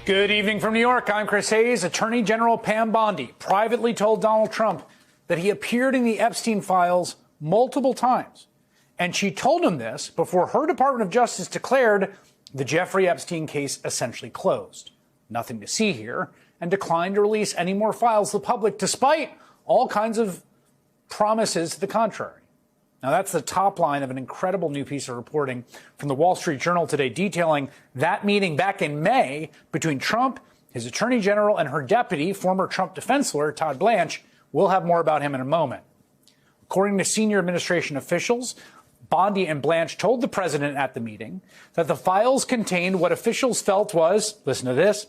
Good evening from New York. I'm Chris Hayes. Attorney General Pam Bondi privately told Donald Trump that he appeared in the Epstein files multiple times. And she told him this before her Department of Justice declared the Jeffrey Epstein case essentially closed. Nothing to see here, and declined to release any more files to the public, despite all kinds of promises to the contrary. Now, that's the top line of an incredible new piece of reporting from the Wall Street Journal today, detailing that meeting back in May between Trump, his attorney general, and her deputy, former Trump defense lawyer Todd Blanche. We'll have more about him in a moment. According to senior administration officials, Bondi and Blanche told the president at the meeting that the files contained what officials felt was, listen to this,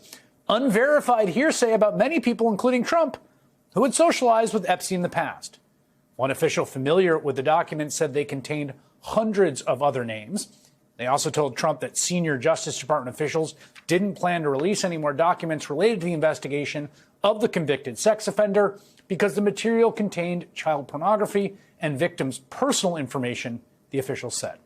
unverified hearsay about many people, including Trump, who had socialized with Epstein in the past. One official familiar with the documents said they contained hundreds of other names. They also told Trump that senior Justice Department officials didn't plan to release any more documents related to the investigation of the convicted sex offender because the material contained child pornography and victims' personal information, the officials said.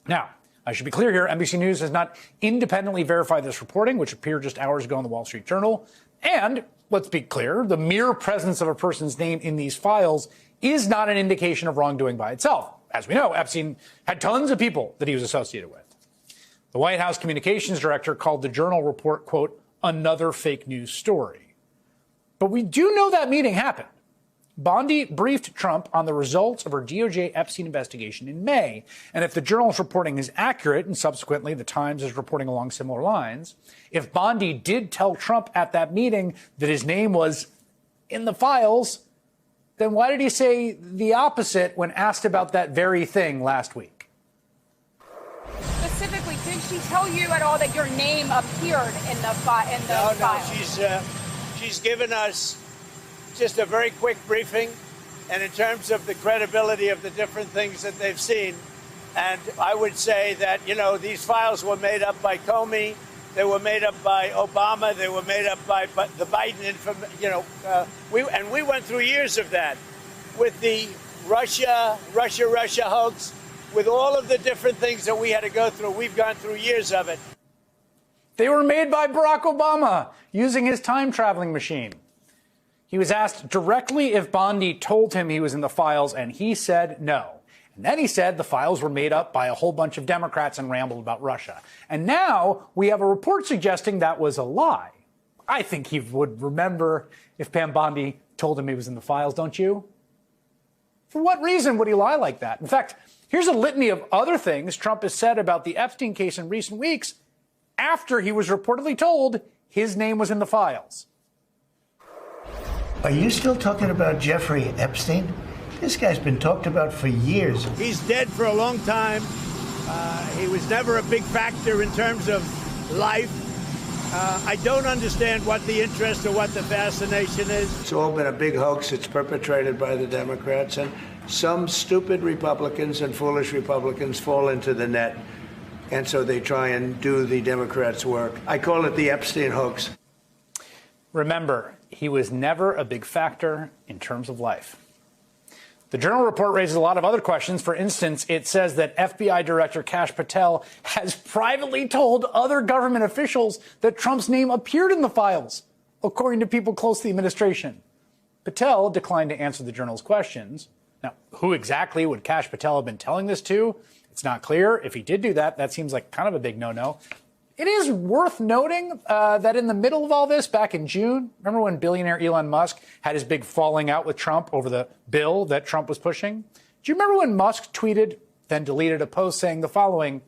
Now, I should be clear here, NBC News has not independently verified this reporting, which appeared just hours ago in the Wall Street Journal. And let's be clear, the mere presence of a person's name in these files is not an indication of wrongdoing by itself. As we know, Epstein had tons of people that he was associated with. The White House communications director called the Journal report, quote, another fake news story. But we do know that meeting happened. Bondi briefed Trump on the results of her DOJ Epstein investigation in May. And if the Journal's reporting is accurate, and subsequently the Times is reporting along similar lines, if Bondi did tell Trump at that meeting that his name was in the files, then why did he say the opposite when asked about that very thing last week? Specifically, did she tell you at all that your name appeared in the file? No, she's given us just a very quick briefing, and in terms of the credibility of the different things that they've seen. And I would say that, you know, these files were made up by Comey, they were made up by Obama, they were made up by the Biden, we went through years of that with the Russia hoax, with all of the different things that we had to go through. We've gone through years of it. They were made by Barack Obama using his time-traveling machine. He was asked directly if Bondi told him he was in the files, and he said no. And then he said the files were made up by a whole bunch of Democrats and rambled about Russia. And now we have a report suggesting that was a lie. I think he would remember if Pam Bondi told him he was in the files, don't you? For what reason would he lie like that? In fact, here's a litany of other things Trump has said about the Epstein case in recent weeks after he was reportedly told his name was in the files. Are you still talking about Jeffrey Epstein? This guy's been talked about for years. He's dead for a long time. He was never a big factor in terms of life. I don't understand what the interest or what the fascination is. It's all been a big hoax. It's perpetrated by the Democrats, and some stupid Republicans and foolish Republicans fall into the net, and so they try and do the Democrats' work. I call it the Epstein hoax. Remember, he was never a big factor in terms of life. The Journal report raises a lot of other questions. For instance, it says that FBI Director Kash Patel has privately told other government officials that Trump's name appeared in the files, according to people close to the administration. Patel declined to answer the Journal's questions. Now, who exactly would Kash Patel have been telling this to? It's not clear. If he did do that, that seems like kind of a big no-no. It is worth noting that in the middle of all this, back in June, remember when billionaire Elon Musk had his big falling out with Trump over the bill that Trump was pushing? Do you remember when Musk tweeted, then deleted a post saying the following,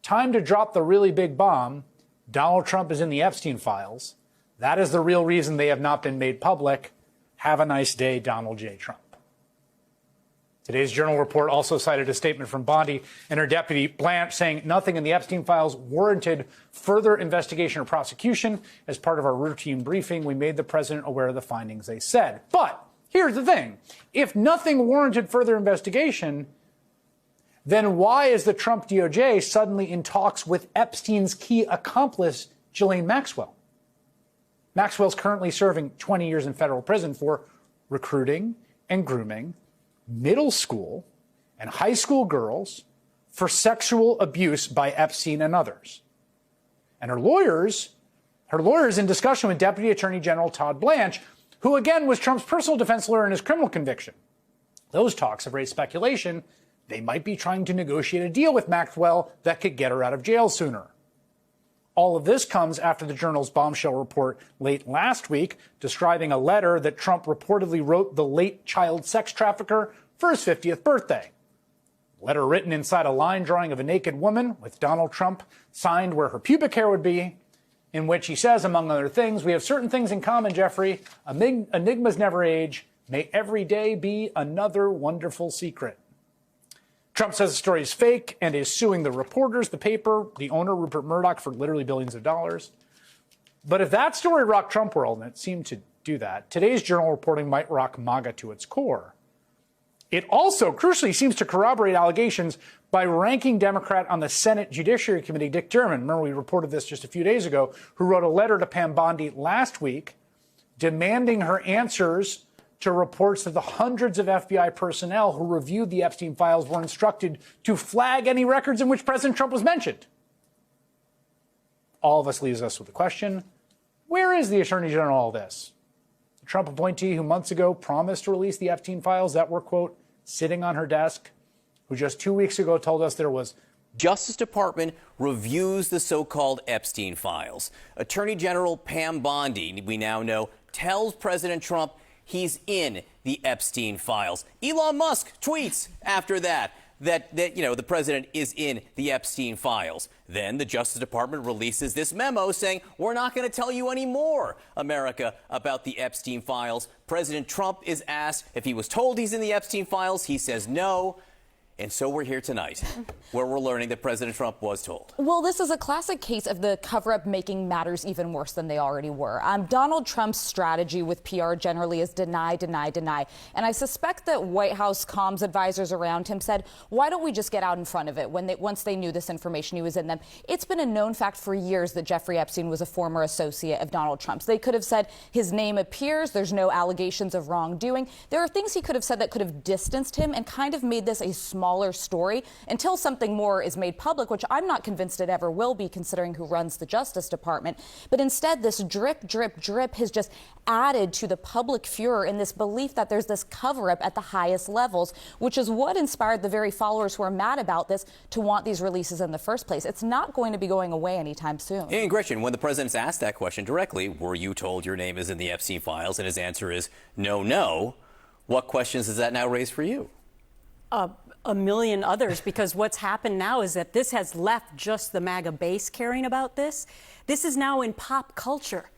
"Time to drop the really big bomb. Donald Trump is in the Epstein files. That is the real reason they have not been made public. Have a nice day, Donald J. Trump." Today's Journal report also cited a statement from Bondi and her deputy, Blanche, saying nothing in the Epstein files warranted further investigation or prosecution. As part of our routine briefing, we made the president aware of the findings they said. But here's the thing. If nothing warranted further investigation, then why is the Trump DOJ suddenly in talks with Epstein's key accomplice, Ghislaine Maxwell? Maxwell's currently serving 20 years in federal prison for recruiting and grooming middle school and high school girls for sexual abuse by Epstein and others. And her Her lawyer is in discussion with Deputy Attorney General Todd Blanche, who again was Trump's personal defense lawyer in his criminal conviction. Those talks have raised speculation they might be trying to negotiate a deal with Maxwell that could get her out of jail sooner. All of this comes after the Journal's bombshell report late last week describing a letter that Trump reportedly wrote the late child sex trafficker for his 50th birthday. A letter written inside a line drawing of a naked woman with Donald Trump signed where her pubic hair would be, in which he says, among other things, "We have certain things in common, Jeffrey. Enigmas never age. May every day be another wonderful secret." Trump says the story is fake and is suing the reporters, the paper, the owner, Rupert Murdoch, for literally billions of dollars. But if that story rocked Trump world, and it seemed to do that, today's Journal reporting might rock MAGA to its core. It also, crucially, seems to corroborate allegations by ranking Democrat on the Senate Judiciary Committee, Dick Durbin. Remember, we reported this just a few days ago, who wrote a letter to Pam Bondi last week demanding her answers to reports that the hundreds of FBI personnel who reviewed the Epstein files were instructed to flag any records in which President Trump was mentioned. All of us leaves us with the question, where is the Attorney General in all this? The Trump appointee who months ago promised to release the Epstein files that were, quote, sitting on her desk, who just 2 weeks ago told us there was Justice Department reviews the so-called Epstein files. Attorney General Pam Bondi, we now know, tells President Trump he's in the Epstein files. Elon Musk tweets after that the president is in the Epstein files. Then the Justice Department releases this memo saying, we're not going to tell you any more, America, about the Epstein files. President Trump is asked if he was told he's in the Epstein files. He says no. And so we're here tonight, where we're learning that President Trump was told. Well, this is a classic case of the cover-up making matters even worse than they already were. Donald Trump's strategy with PR generally is deny, deny, deny. And I suspect that White House comms advisors around him said, why don't we just get out in front of it once they knew this information he was in them? It's been a known fact for years that Jeffrey Epstein was a former associate of Donald Trump's. They could have said his name appears, there's no allegations of wrongdoing. There are things he could have said that could have distanced him and kind of made this a smaller story until something more is made public, which I'm not convinced it ever will be, considering who runs the Justice Department. But instead, this drip, drip, drip has just added to the public furor in this belief that there's this cover-up at the highest levels, which is what inspired the very followers who are mad about this to want these releases in the first place. It's not going to be going away anytime soon. And Gretchen, when the president's asked that question directly, were you told your name is in the Epstein files? And his answer is no, no. What questions does that now raise for you? A million others, because what's happened now is that this has left just the MAGA base caring about this. This is now in pop culture.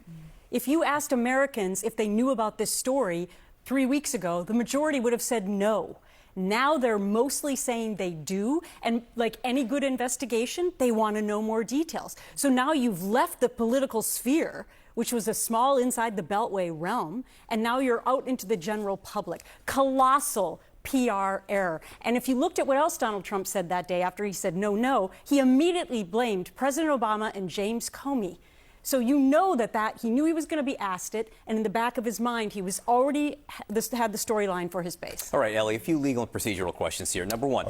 If you asked Americans if they knew about this story 3 weeks ago, the majority would have said no. Now they're mostly saying they do, and like any good investigation, they want to know more details. So now you've left the political sphere, which was a small inside the Beltway realm, and now you're out into the general public. Colossal PR error. And if you looked at what else Donald Trump said that day after he said no, no, he immediately blamed President Obama and James Comey. So you know that he knew he was going to be asked it, and in the back of his mind, he was already had the storyline for his base. All right, Ellie, a few legal and procedural questions here. Number one,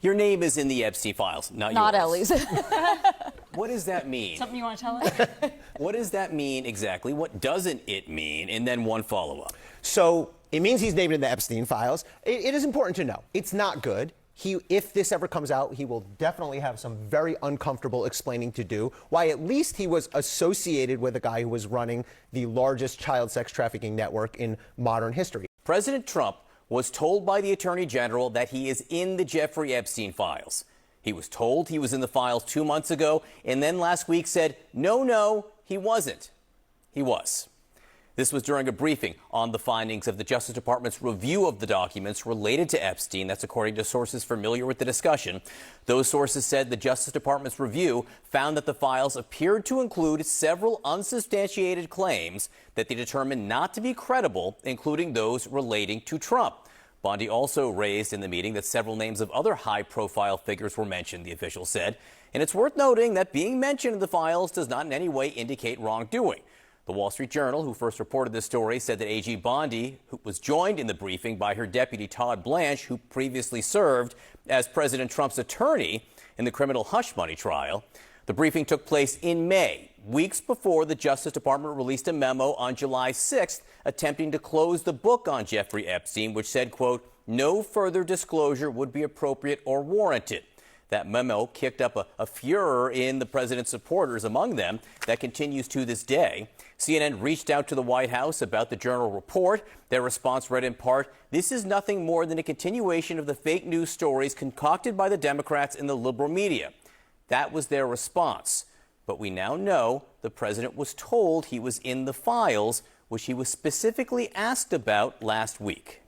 your name is in the Epstein files, not yours. Ellie's. What does that mean? Something you want to tell us? What does that mean exactly? What doesn't it mean? And then one follow-up. So it means he's named in the Epstein files. It is important to know. It's not good. If this ever comes out, he will definitely have some very uncomfortable explaining to do. Why at least he was associated with a guy who was running the largest child sex trafficking network in modern history. President Trump was told by the Attorney General that he is in the Jeffrey Epstein files. He was told he was in the files 2 months ago, and then last week said, no, no, he wasn't. He was. This was during a briefing on the findings of the Justice Department's review of the documents related to Epstein. That's according to sources familiar with the discussion. Those sources said the Justice Department's review found that the files appeared to include several unsubstantiated claims that they determined not to be credible, including those relating to Trump. Bondi also raised in the meeting that several names of other high-profile figures were mentioned, the official said. And it's worth noting that being mentioned in the files does not in any way indicate wrongdoing. The Wall Street Journal, who first reported this story, said that AG Bondi, who was joined in the briefing by her deputy Todd Blanche, who previously served as President Trump's attorney in the criminal hush money trial. The briefing took place in May, weeks before the Justice Department released a memo on July 6th attempting to close the book on Jeffrey Epstein, which said, quote, no further disclosure would be appropriate or warranted. That memo kicked up a furor in the president's supporters, among them, that continues to this day. CNN reached out to the White House about the Journal report. Their response read in part, this is nothing more than a continuation of the fake news stories concocted by the Democrats in the liberal media. That was their response. But we now know the president was told he was in the files, which he was specifically asked about last week.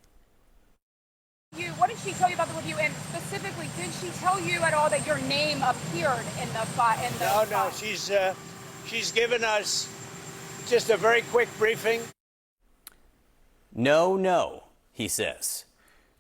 What did she tell you about the review? And specifically, did she tell you at all that your name appeared in the file? No. She's given us just a very quick briefing. No, he says.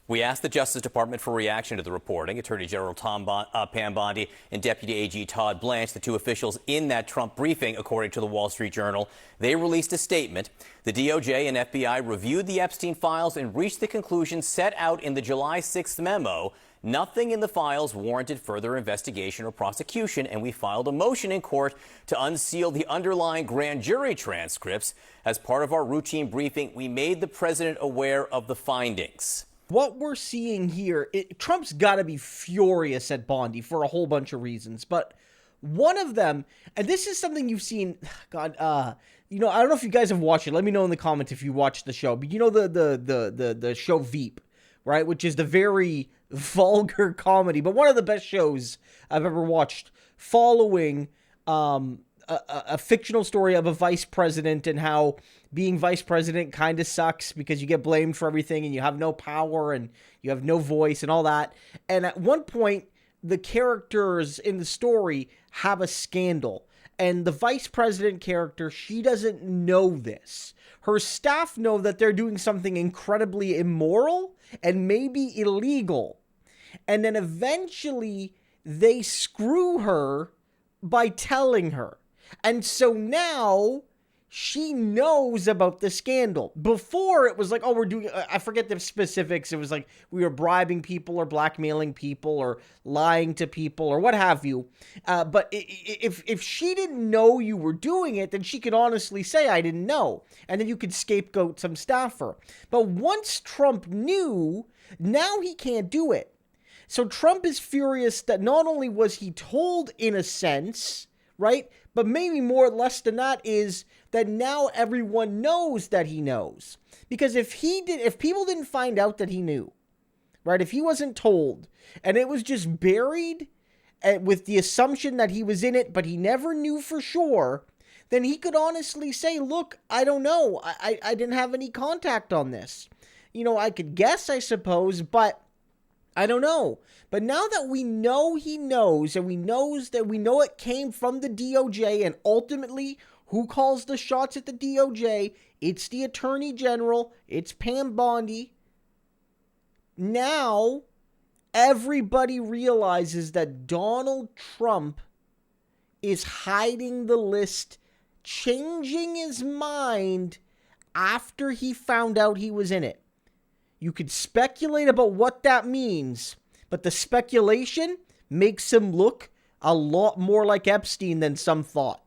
We asked the Justice Department for reaction to the reporting. Attorney General Pam Bondi and Deputy AG Todd Blanche, the two officials in that Trump briefing, according to the Wall Street Journal, they released a statement. The DOJ and FBI reviewed the Epstein files and reached the conclusion set out in the July 6th memo. Nothing in the files warranted further investigation or prosecution, and we filed a motion in court to unseal the underlying grand jury transcripts. As part of our routine briefing, we made the president aware of the findings. What we're seeing here, Trump's got to be furious at Bondi for a whole bunch of reasons, but one of them, and this is something you've seen, God, I don't know if you guys have watched it. Let me know in the comments if you watched the show. But you know the show Veep, right? Which is the very vulgar comedy, but one of the best shows I've ever watched, following a fictional story of a vice president and how being vice president kind of sucks because you get blamed for everything and you have no power and you have no voice and all that. And at one point, the characters in the story have a scandal. And the vice president character, she doesn't know this. Her staff know that they're doing something incredibly immoral and maybe illegal. And then eventually they screw her by telling her. And so now she knows about the scandal. Before, it was like, oh, we're doing, I forget the specifics. It was like we were bribing people or blackmailing people or lying to people or what have you. But if she didn't know you were doing it, then she could honestly say, I didn't know. And then you could scapegoat some staffer. But once Trump knew, now he can't do it. So Trump is furious that not only was he told in a sense, right, but maybe more or less than that is that now everyone knows that he knows. Because if people didn't find out that he knew, right, if he wasn't told and it was just buried with the assumption that he was in it, but he never knew for sure, then he could honestly say, look, I don't know. I didn't have any contact on this. You know, I could guess, I suppose, but I don't know. But now that we know he knows, and we know it came from the DOJ, and ultimately, who calls the shots at the DOJ? It's the Attorney General. It's Pam Bondi. Now, everybody realizes that Donald Trump is hiding the list, changing his mind after he found out he was in it. You could speculate about what that means, but the speculation makes him look a lot more like Epstein than some thought.